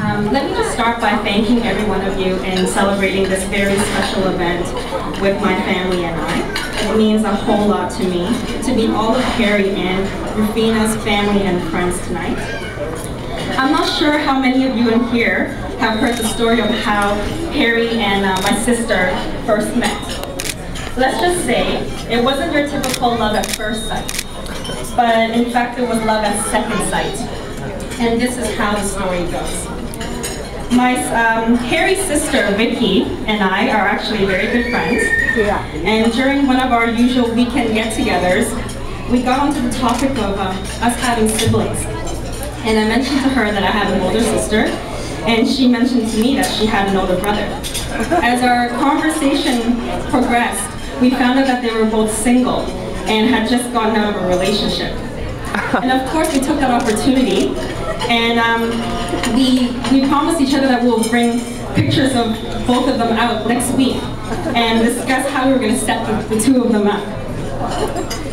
Let me just start by thanking every one of you in celebrating this very special event with my family and I. It means a whole lot to me to meet all of Harry and Rufina's family and friends tonight. I'm not sure how many of you in here have heard the story of how Harry and my sister first met. Let's just say it wasn't your typical love at first sight, but in fact it was love at second sight. And this is how the story goes. Harry's sister, Vicky, and I are actually very good friends. Yeah. And during one of our usual weekend get-togethers, we got onto the topic of us having siblings. And I mentioned to her that I have an older sister, and she mentioned to me that she had an older brother. As our conversation progressed, we found out that they were both single and had just gotten out of a relationship. And of course, we took that opportunity, and we promised each other that we'll bring pictures of both of them out next week and discuss how we were going to set the two of them up.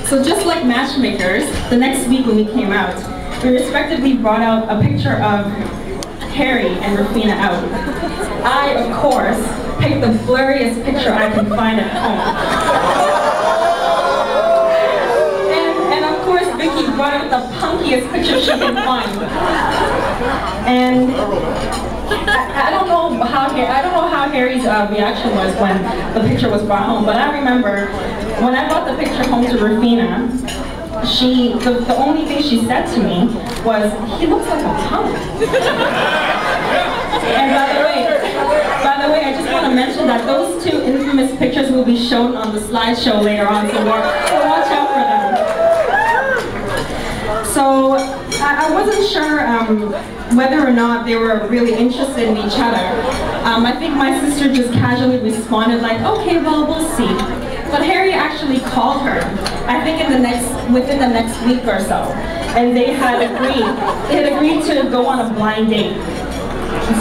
So just like matchmakers, the next week when we came out, we respectively brought out a picture of Harry and Rufina out. I, of course, picked the blurriest picture I can find at home. Vicky brought out the punkiest picture she can find. And I don't know how Harry's reaction was when the picture was brought home, but I remember when I brought the picture home to Rufina, the only thing she said to me was, "He looks like a punk." And by the way, I just want to mention that those two infamous pictures will be shown on the slideshow later on, so watch out for them. So I wasn't sure whether or not they were really interested in each other. I think my sister just casually responded like, "Okay, well, we'll see." But Harry actually called her, I think within the next week or so, and they had agreed to go on a blind date.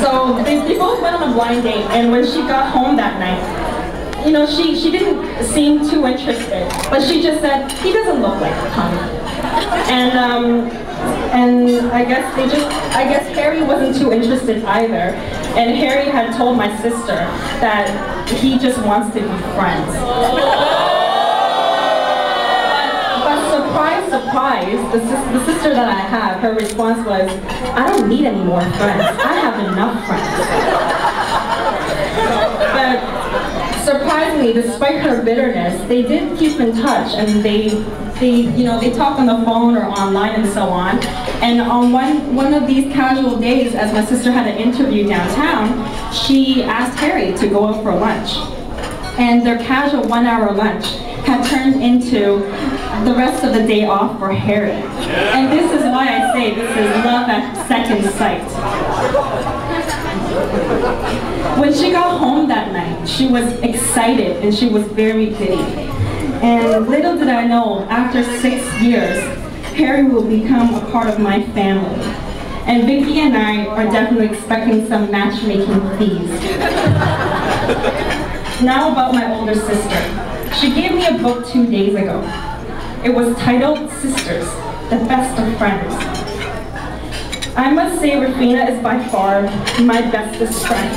So they both went on a blind date, and when she got home that night, you know, she didn't seem too interested, but she just said, "He doesn't look like a punk." And I guess Harry wasn't too interested either. And Harry had told my sister that he just wants to be friends. But surprise, surprise, the sister that I have, her response was, "I don't need any more friends. I have enough friends." But surprisingly, despite her bitterness, they did keep in touch, and they talk on the phone or online and so on. And on one of these casual days, as my sister had an interview downtown, she asked Harry to go out for lunch. And their casual 1-hour lunch had turned into the rest of the day off for Harry. And this is why I say this is love at second sight. When she got home that night, she was excited and she was very giddy. And little did I know, after 6 years, Harry will become a part of my family. And Vicky and I are definitely expecting some matchmaking fees. Now about my older sister. She gave me a book 2 days ago. It was titled Sisters, the Best of Friends. I must say Rufina is by far my bestest friend.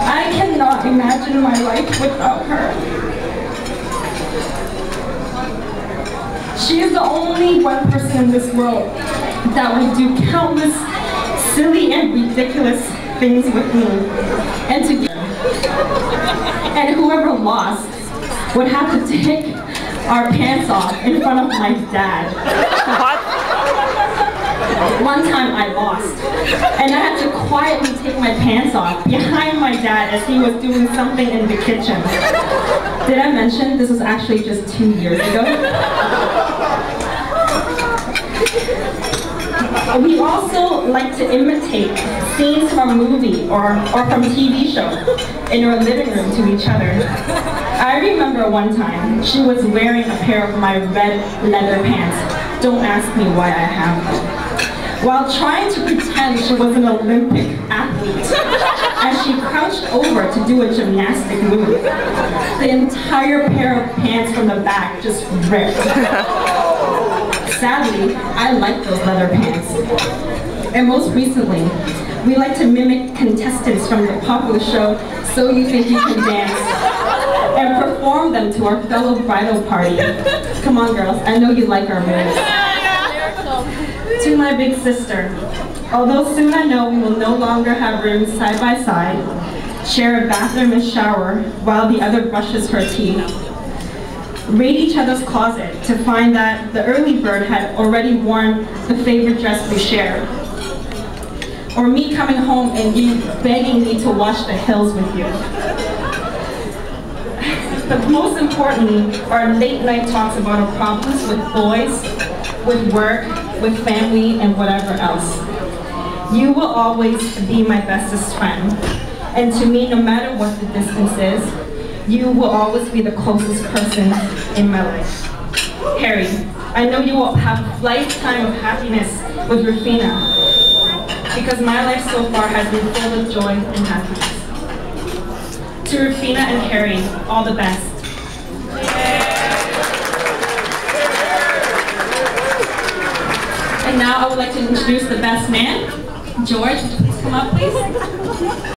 I cannot imagine my life without her. She is the only one person in this world that would do countless silly and ridiculous things with me and together. And whoever lost would have to take our pants off in front of my dad. One time I lost, and I had to quietly take my pants off behind my dad as he was doing something in the kitchen. Did I mention this was actually just 2 years ago? We also like to imitate scenes from a movie or from TV show in our living room to each other. I remember one time she was wearing a pair of my red leather pants. Don't ask me why I have them. While trying to pretend she was an Olympic athlete, as she crouched over to do a gymnastic move, the entire pair of pants from the back just ripped. Sadly, I like those leather pants. And most recently, we like to mimic contestants from the popular show So You Think You Can Dance and perform them to our fellow bridal party. Come on, girls, I know you like our moves. To my big sister, although soon I know we will no longer have rooms side by side, share a bathroom and shower while the other brushes her teeth, raid each other's closet to find that the early bird had already worn the favorite dress we shared, or me coming home and you begging me to watch the hills with you. But most importantly are late night talks about our problems with boys, with work, with family, and whatever else. You will always be my bestest friend. And to me, no matter what the distance is, you will always be the closest person in my life. Harry, I know you will have a lifetime of happiness with Rufina, because my life so far has been full of joy and happiness. To Rufina and Harry, all the best. And now I would like to introduce the best man. George, please come up, please.